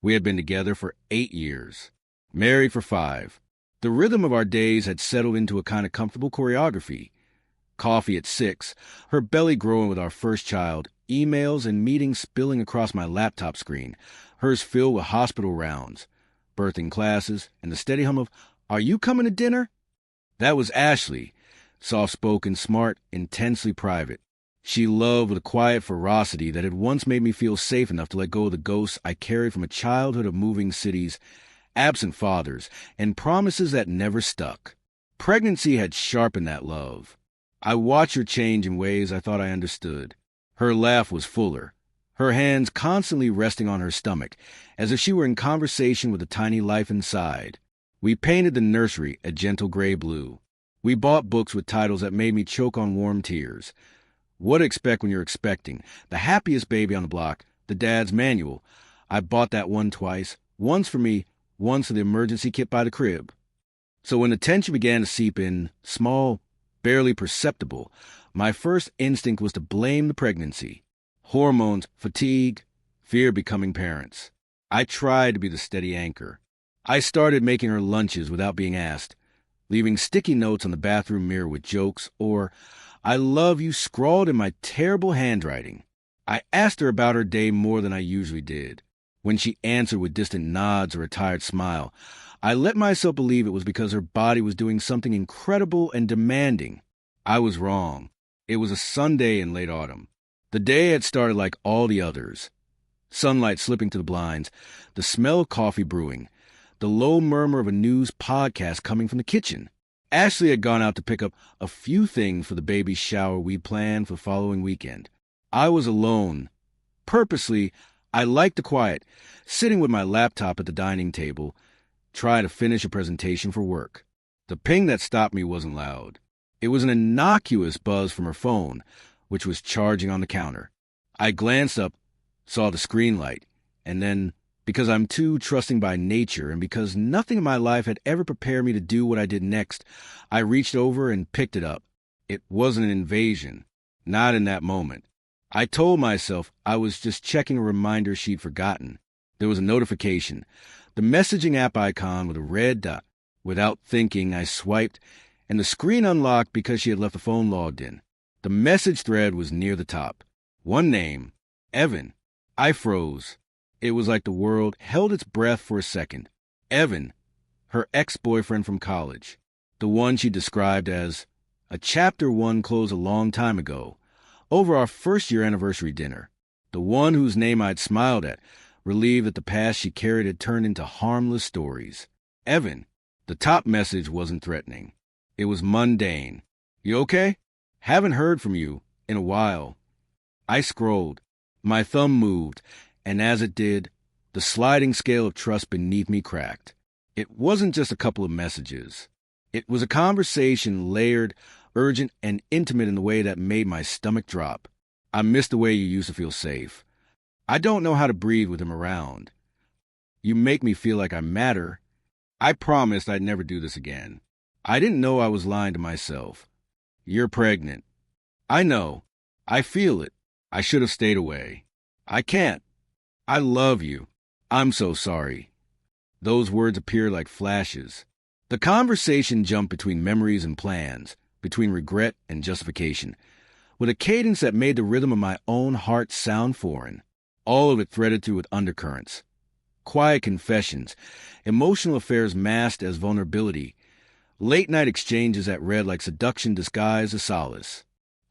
We had been together for 8 years, married for 5. The rhythm of our days had settled into a kind of comfortable choreography. Coffee at 6, her belly growing with our first child, emails and meetings spilling across my laptop screen, hers filled with hospital rounds, birthing classes, and the steady hum of, "Are you coming to dinner?" That was Ashley, soft-spoken, smart, intensely private. She loved with a quiet ferocity that had once made me feel safe enough to let go of the ghosts I carried from a childhood of moving cities, absent fathers, and promises that never stuck. Pregnancy had sharpened that love. I watched her change in ways I thought I understood. Her laugh was fuller, her hands constantly resting on her stomach, as if she were in conversation with a tiny life inside. We painted the nursery a gentle gray blue. We bought books with titles that made me choke on warm tears. What to Expect When You're Expecting, The Happiest Baby on the Block, The Dad's Manual. I bought that one twice, once for me, once for the emergency kit by the crib. So when the tension began to seep in, small, barely perceptible, my first instinct was to blame the pregnancy. Hormones, fatigue, fear becoming parents. I tried to be the steady anchor. I started making her lunches without being asked, leaving sticky notes on the bathroom mirror with jokes or "I love you" scrawled in my terrible handwriting. I asked her about her day more than I usually did. When she answered with distant nods or a tired smile, I let myself believe it was because her body was doing something incredible and demanding. I was wrong. It was a Sunday in late autumn. The day had started like all the others. Sunlight slipping to the blinds, the smell of coffee brewing, the low murmur of a news podcast coming from the kitchen. Ashley had gone out to pick up a few things for the baby's shower we planned for the following weekend. I was alone. Purposely, I liked the quiet, sitting with my laptop at the dining table, trying to finish a presentation for work. The ping that stopped me wasn't loud. It was an innocuous buzz from her phone, which was charging on the counter. I glanced up, saw the screen light, and then, because I'm too trusting by nature and because nothing in my life had ever prepared me to do what I did next, I reached over and picked it up. It wasn't an invasion. Not in that moment. I told myself I was just checking a reminder she'd forgotten. There was a notification, the messaging app icon with a red dot. Without thinking, I swiped, and the screen unlocked because she had left the phone logged in. The message thread was near the top. One name, Evan. I froze. It was like the world held its breath for a second. Evan, her ex-boyfriend from college. The one she described as a chapter one closed a long time ago, over our first-year anniversary dinner. The one whose name I'd smiled at, relieved that the past she carried had turned into harmless stories. Evan. The top message wasn't threatening. It was mundane. "You okay? Haven't heard from you in a while." I scrolled. My thumb moved, and as it did, the sliding scale of trust beneath me cracked. It wasn't just a couple of messages. It was a conversation layered, urgent, and intimate in the way that made my stomach drop. "I miss the way you used to feel safe. I don't know how to breathe with him around. You make me feel like I matter. I promised I'd never do this again. I didn't know I was lying to myself. You're pregnant. I know. I feel it. I should have stayed away. I can't. I love you. I'm so sorry." Those words appeared like flashes. The conversation jumped between memories and plans, between regret and justification, with a cadence that made the rhythm of my own heart sound foreign, all of it threaded through with undercurrents. Quiet confessions, emotional affairs masked as vulnerability, late-night exchanges that read like seduction disguised as solace.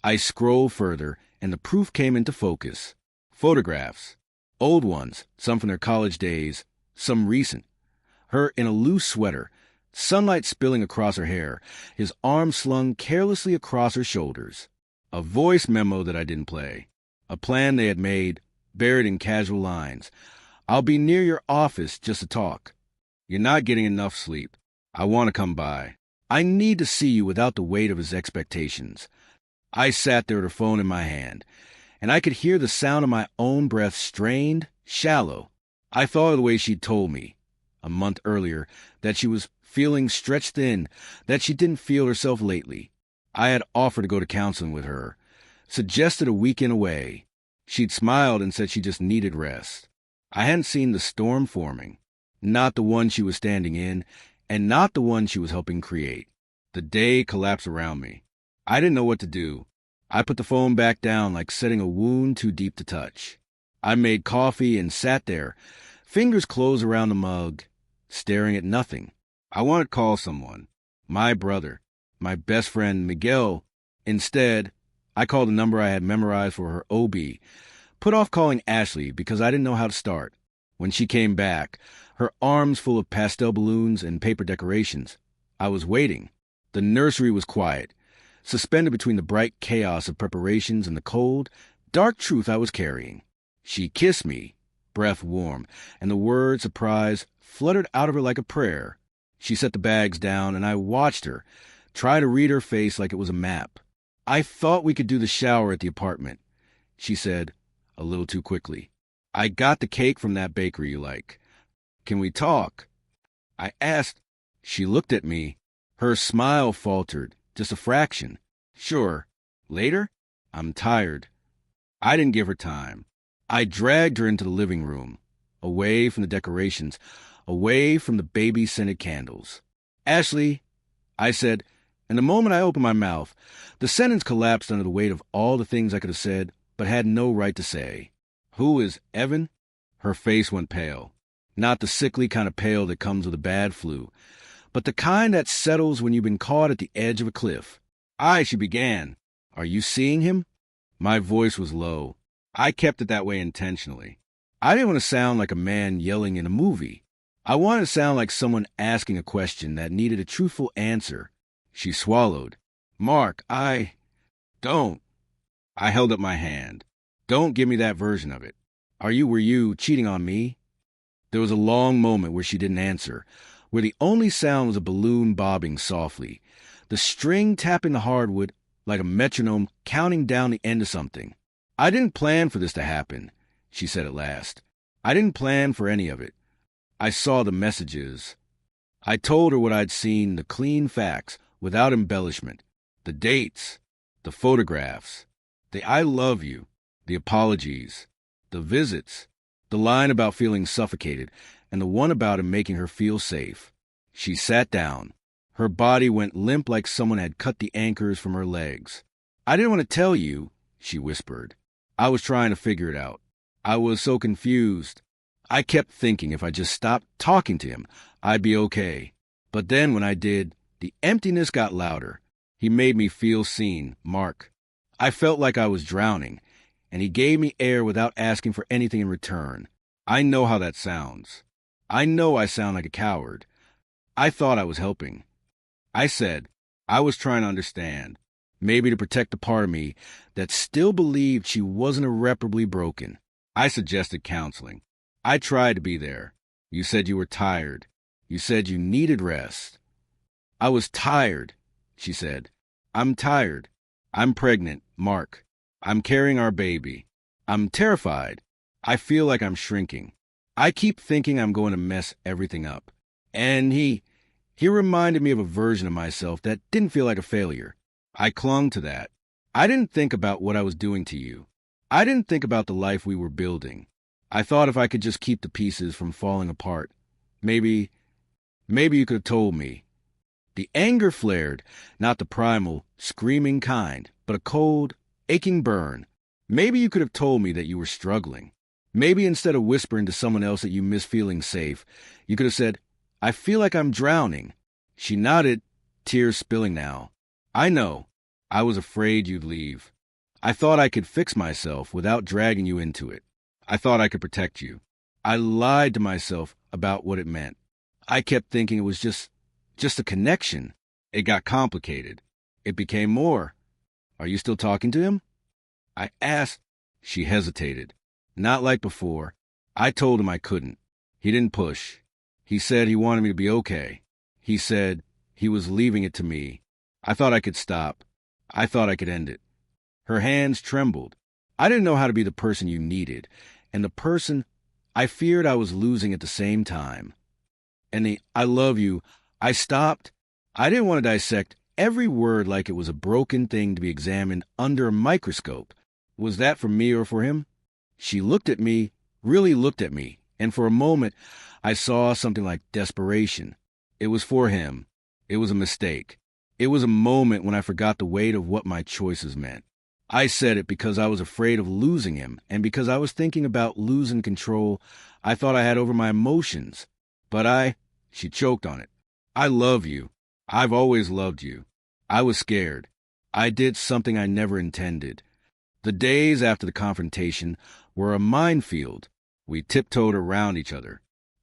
I scrolled further, and the proof came into focus. Photographs. Old ones, some from their college days, some recent. Her in a loose sweater, sunlight spilling across her hair, his arm slung carelessly across her shoulders. A voice memo that I didn't play. A plan they had made, buried in casual lines. "I'll be near your office just to talk. You're not getting enough sleep. I want to come by. I need to see you without the weight of his expectations." I sat there with her phone in my hand, and I could hear the sound of my own breath, strained, shallow. I thought of the way she'd told me, a month earlier, that she was feeling stretched thin, that she didn't feel herself lately. I had offered to go to counseling with her, suggested a weekend away. She'd smiled and said she just needed rest. I hadn't seen the storm forming, not the one she was standing in, and not the one she was helping create. The day collapsed around me. I didn't know what to do. I put the phone back down like setting a wound too deep to touch. I made coffee and sat there, fingers closed around the mug, staring at nothing. I wanted to call someone. My brother, my best friend Miguel. Instead, I called the number I had memorized for her OB, put off calling Ashley because I didn't know how to start. When she came back, her arms full of pastel balloons and paper decorations, I was waiting. The nursery was quiet, suspended between the bright chaos of preparations and the cold, dark truth I was carrying. She kissed me, breath warm, and the word surprise fluttered out of her like a prayer. She set the bags down, and I watched her, try to read her face like it was a map. I thought we could do the shower at the apartment, she said, a little too quickly. I got the cake from that bakery you like. Can we talk? I asked. She looked at me. Her smile faltered, just a fraction. Sure. Later? I'm tired. I didn't give her time. I dragged her into the living room, away from the decorations, away from the baby-scented candles. Ashley, I said, and the moment I opened my mouth, the sentence collapsed under the weight of all the things I could have said, but had no right to say. Who is Evan? Her face went pale. Not the sickly kind of pale that comes with a bad flu, but the kind that settles when you've been caught at the edge of a cliff. She began. Are you seeing him? My voice was low. I kept it that way intentionally. I didn't want to sound like a man yelling in a movie. I wanted to sound like someone asking a question that needed a truthful answer. She swallowed. Mark, don't. I held up my hand. Don't give me that version of it. Were you cheating on me? There was a long moment where she didn't answer, where the only sound was a balloon bobbing softly, the string tapping the hardwood like a metronome counting down the end of something. I didn't plan for this to happen, she said at last. I didn't plan for any of it. I saw the messages. I told her what I'd seen, the clean facts, without embellishment, the dates, the photographs, the I love you, the apologies, the visits, the line about feeling suffocated, and the one about him making her feel safe. She sat down. Her body went limp like someone had cut the anchors from her legs. I didn't want to tell you, she whispered. I was trying to figure it out. I was so confused. I kept thinking if I just stopped talking to him, I'd be okay. But then when I did, the emptiness got louder. He made me feel seen, Mark. I felt like I was drowning, and he gave me air without asking for anything in return. I know how that sounds. I know I sound like a coward. I thought I was helping. I said, I was trying to understand, maybe to protect the part of me that still believed she wasn't irreparably broken. I suggested counseling. I tried to be there. You said you were tired. You said you needed rest. I was tired, she said. I'm tired. I'm pregnant, Mark. I'm carrying our baby. I'm terrified. I feel like I'm shrinking. I keep thinking I'm going to mess everything up. And he reminded me of a version of myself that didn't feel like a failure. I clung to that. I didn't think about what I was doing to you. I didn't think about the life we were building. I thought if I could just keep the pieces from falling apart, maybe you could have told me. The anger flared, not the primal, screaming kind, but a cold, aching burn. Maybe you could have told me that you were struggling. Maybe instead of whispering to someone else that you miss feeling safe, you could have said, I feel like I'm drowning. She nodded, tears spilling now. I know. I was afraid you'd leave. I thought I could fix myself without dragging you into it. I thought I could protect you. I lied to myself about what it meant. I kept thinking it was just a connection. It got complicated. It became more. Are you still talking to him? I asked. She hesitated. Not like before. I told him I couldn't. He didn't push. He said he wanted me to be okay. He said he was leaving it to me. I thought I could stop. I thought I could end it. Her hands trembled. I didn't know how to be the person you needed, and the person I feared I was losing at the same time. And the I love you, I stopped. I didn't want to dissect every word like it was a broken thing to be examined under a microscope. Was that for me or for him? She looked at me, really looked at me, and for a moment I saw something like desperation. It was for him. It was a mistake. It was a moment when I forgot the weight of what my choices meant. I said it because I was afraid of losing him, and because I was thinking about losing control I thought I had over my emotions. But she choked on it. I love you. I've always loved you. I was scared. I did something I never intended. The days after the confrontation were a minefield. We tiptoed around each other.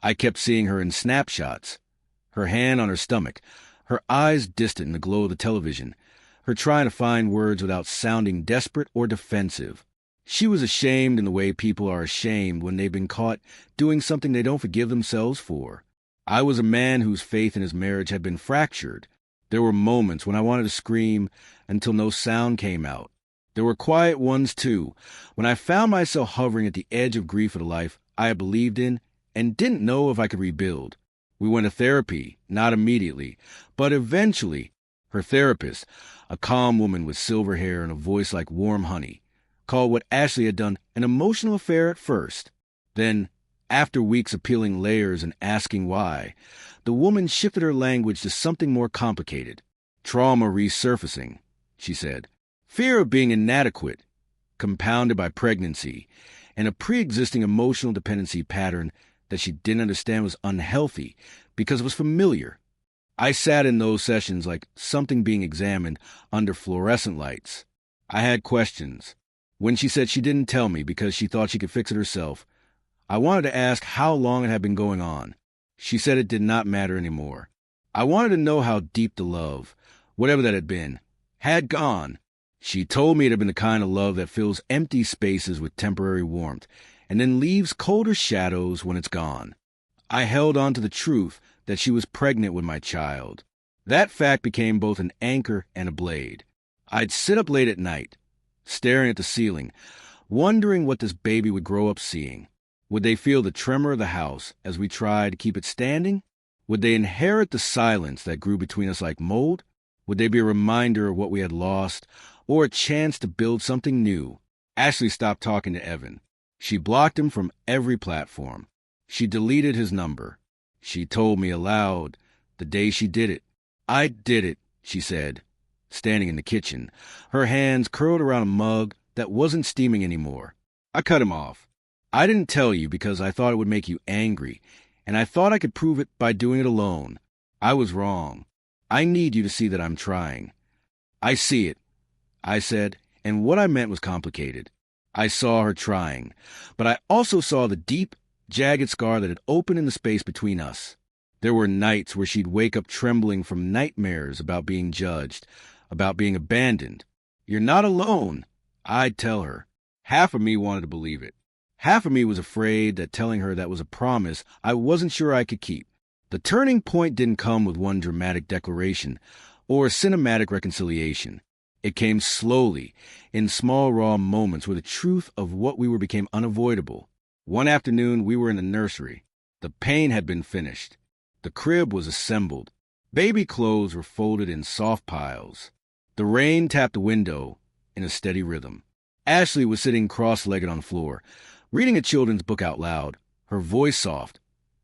I kept seeing her in snapshots, her hand on her stomach, her eyes distant in the glow of the television, her trying to find words without sounding desperate or defensive. She was ashamed in the way people are ashamed when they've been caught doing something they don't forgive themselves for. I was a man whose faith in his marriage had been fractured. There were moments when I wanted to scream until no sound came out. There were quiet ones, too, when I found myself hovering at the edge of grief for the life I had believed in and didn't know if I could rebuild. We went to therapy, not immediately, but eventually. Her therapist, a calm woman with silver hair and a voice like warm honey, called what Ashley had done an emotional affair at first. Then, after weeks of peeling layers and asking why, the woman shifted her language to something more complicated. Trauma resurfacing, she said. Fear of being inadequate, compounded by pregnancy, and a pre-existing emotional dependency pattern that she didn't understand was unhealthy because it was familiar. I sat in those sessions like something being examined under fluorescent lights. I had questions. When she said she didn't tell me because she thought she could fix it herself, I wanted to ask how long it had been going on. She said it did not matter anymore. I wanted to know how deep the love, whatever that had been, had gone. She told me it had been the kind of love that fills empty spaces with temporary warmth and then leaves colder shadows when it's gone. I held on to the truth that she was pregnant with my child. That fact became both an anchor and a blade. I'd sit up late at night, staring at the ceiling, wondering what this baby would grow up seeing. Would they feel the tremor of the house as we tried to keep it standing? Would they inherit the silence that grew between us like mold? Would they be a reminder of what we had lost, or a chance to build something new? Ashley stopped talking to Evan. She blocked him from every platform. She deleted his number. She told me aloud the day she did it. I did it, she said, standing in the kitchen, her hands curled around a mug that wasn't steaming anymore. I cut him off. I didn't tell you because I thought it would make you angry, and I thought I could prove it by doing it alone. I was wrong. I need you to see that I'm trying. I see it, I said, and what I meant was complicated. I saw her trying, but I also saw the deep, jagged scar that had opened in the space between us. There were nights where she'd wake up trembling from nightmares about being judged, about being abandoned. You're not alone, I'd tell her. Half of me wanted to believe it. Half of me was afraid that telling her that was a promise I wasn't sure I could keep. The turning point didn't come with one dramatic declaration or a cinematic reconciliation. It came slowly, in small raw moments where the truth of what we were became unavoidable. One afternoon, we were in the nursery. The paint had been finished. The crib was assembled. Baby clothes were folded in soft piles. The rain tapped the window in a steady rhythm. Ashley was sitting cross-legged on the floor, reading a children's book out loud, her voice soft,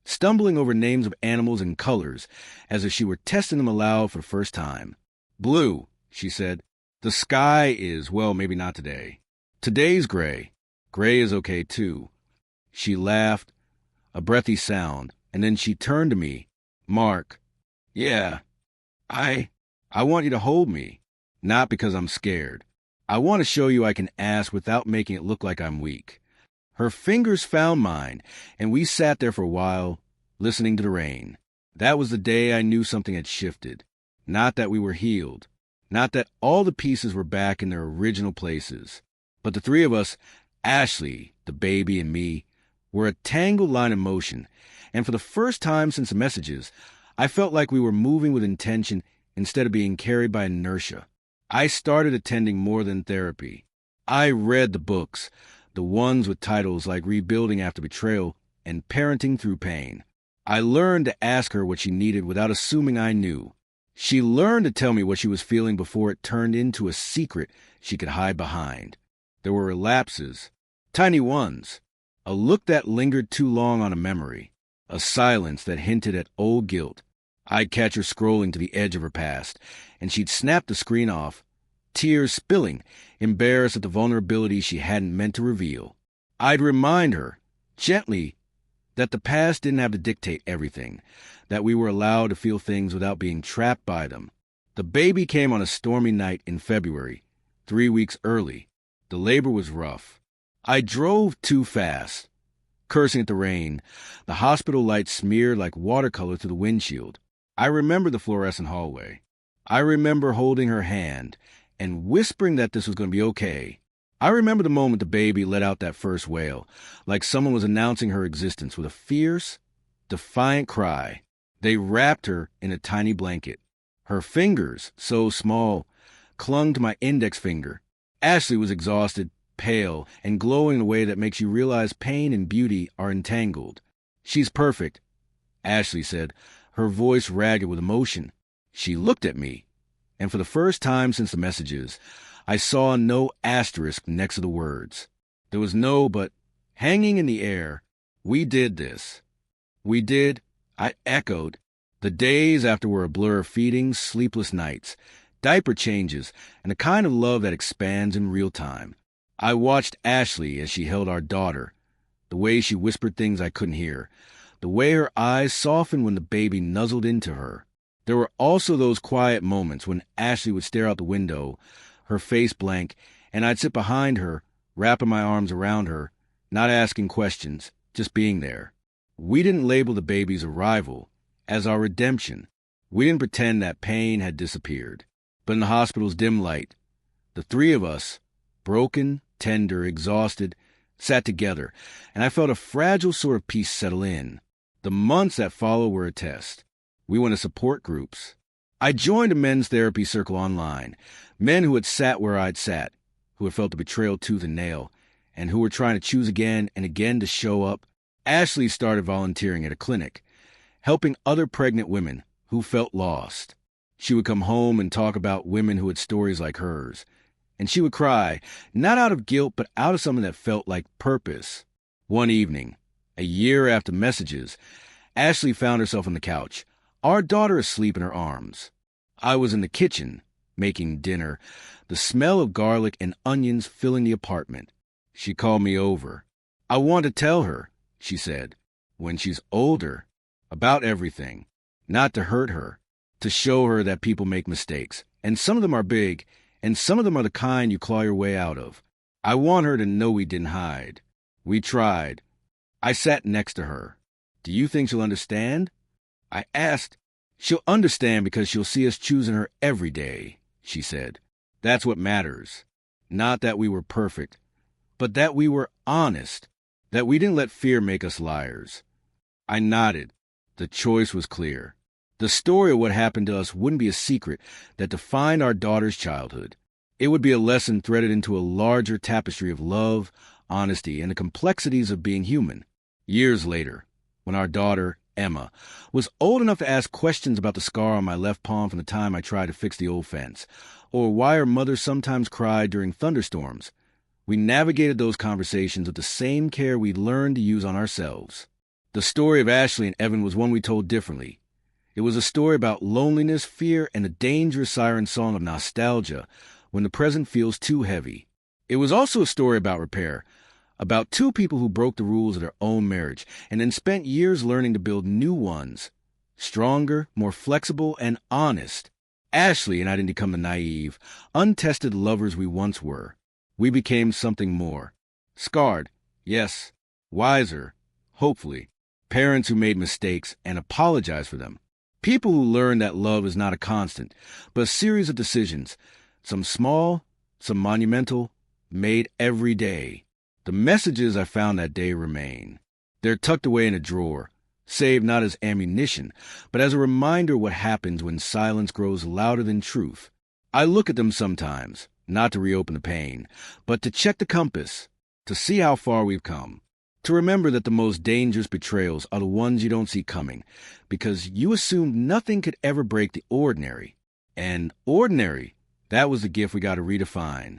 stumbling over names of animals and colors as if she were testing them aloud for the first time. Blue, she said. The sky is, well, maybe not today. Today's gray. Gray is okay, too. She laughed, a breathy sound, and then she turned to me. Mark, yeah, I want you to hold me. Not because I'm scared. I want to show you I can ask without making it look like I'm weak. Her fingers found mine, and we sat there for a while, listening to the rain. That was the day I knew something had shifted. Not that we were healed. Not that all the pieces were back in their original places. But the three of us, Ashley, the baby, and me, were a tangled line of motion, and for the first time since the messages, I felt like we were moving with intention instead of being carried by inertia. I started attending more than therapy. I read the books, the ones with titles like Rebuilding After Betrayal and Parenting Through Pain. I learned to ask her what she needed without assuming I knew. She learned to tell me what she was feeling before it turned into a secret she could hide behind. There were relapses, tiny ones, A look that lingered too long on a memory, a silence that hinted at old guilt. I'd catch her scrolling to the edge of her past, and she'd snap the screen off, tears spilling, embarrassed at the vulnerability she hadn't meant to reveal. I'd remind her, gently, that the past didn't have to dictate everything, that we were allowed to feel things without being trapped by them. The baby came on a stormy night in February, 3 weeks early. The labor was rough. I drove too fast, cursing at the rain. The hospital lights smeared like watercolor through the windshield. I remember the fluorescent hallway. I remember holding her hand and whispering that this was going to be okay. I remember the moment the baby let out that first wail, like someone was announcing her existence with a fierce, defiant cry. They wrapped her in a tiny blanket. Her fingers, so small, clung to my index finger. Ashley was exhausted, pale, and glowing in a way that makes you realize pain and beauty are entangled. "She's perfect," Ashley said, her voice ragged with emotion. She looked at me, and for the first time since the messages, I saw no asterisk next to the words. There was no but hanging in the air. We did this. We did, I echoed. The days after were a blur of feedings, sleepless nights, diaper changes, and a kind of love that expands in real time. I watched Ashley as she held our daughter, the way she whispered things I couldn't hear, the way her eyes softened when the baby nuzzled into her. There were also those quiet moments when Ashley would stare out the window, her face blank, and I'd sit behind her, wrapping my arms around her, not asking questions, just being there. We didn't label the baby's arrival as our redemption. We didn't pretend that pain had disappeared. But in the hospital's dim light, the three of us, broken, tender, exhausted, sat together, and I felt a fragile sort of peace settle in. The months that followed were a test. We went to support groups. I joined a men's therapy circle online, men who had sat where I'd sat, who had felt the betrayal tooth and nail, and who were trying to choose again and again to show up. Ashley started volunteering at a clinic, helping other pregnant women who felt lost. She would come home and talk about women who had stories like hers. And she would cry, not out of guilt, but out of something that felt like purpose. One evening, a year after messages, Ashley found herself on the couch, our daughter asleep in her arms. I was in the kitchen, making dinner, the smell of garlic and onions filling the apartment. She called me over. "I want to tell her," she said, "when she's older, about everything, not to hurt her, to show her that people make mistakes, and some of them are big, and some of them are the kind you claw your way out of. I want her to know we didn't hide. We tried." I sat next to her. "Do you think she'll understand?" I asked. "She'll understand because she'll see us choosing her every day," she said. "That's what matters. Not that we were perfect, but that we were honest, that we didn't let fear make us liars." I nodded. The choice was clear. The story of what happened to us wouldn't be a secret that defined our daughter's childhood. It would be a lesson threaded into a larger tapestry of love, honesty, and the complexities of being human. Years later, when our daughter, Emma, was old enough to ask questions about the scar on my left palm from the time I tried to fix the old fence, or why her mother sometimes cried during thunderstorms, we navigated those conversations with the same care we'd learned to use on ourselves. The story of Ashley and Evan was one we told differently. It was a story about loneliness, fear, and a dangerous siren song of nostalgia when the present feels too heavy. It was also a story about repair, about two people who broke the rules of their own marriage and then spent years learning to build new ones, stronger, more flexible, and honest. Ashley and I didn't become the naive, untested lovers we once were. We became something more. Scarred, yes. Wiser, hopefully. Parents who made mistakes and apologized for them. People who learned that love is not a constant, but a series of decisions, some small, some monumental, made every day. The messages I found that day remain. They're tucked away in a drawer, saved not as ammunition, but as a reminder what happens when silence grows louder than truth. I look at them sometimes, not to reopen the pain, but to check the compass, to see how far we've come. To remember that the most dangerous betrayals are the ones you don't see coming, because you assumed nothing could ever break the ordinary. And ordinary, that was the gift we got to redefine.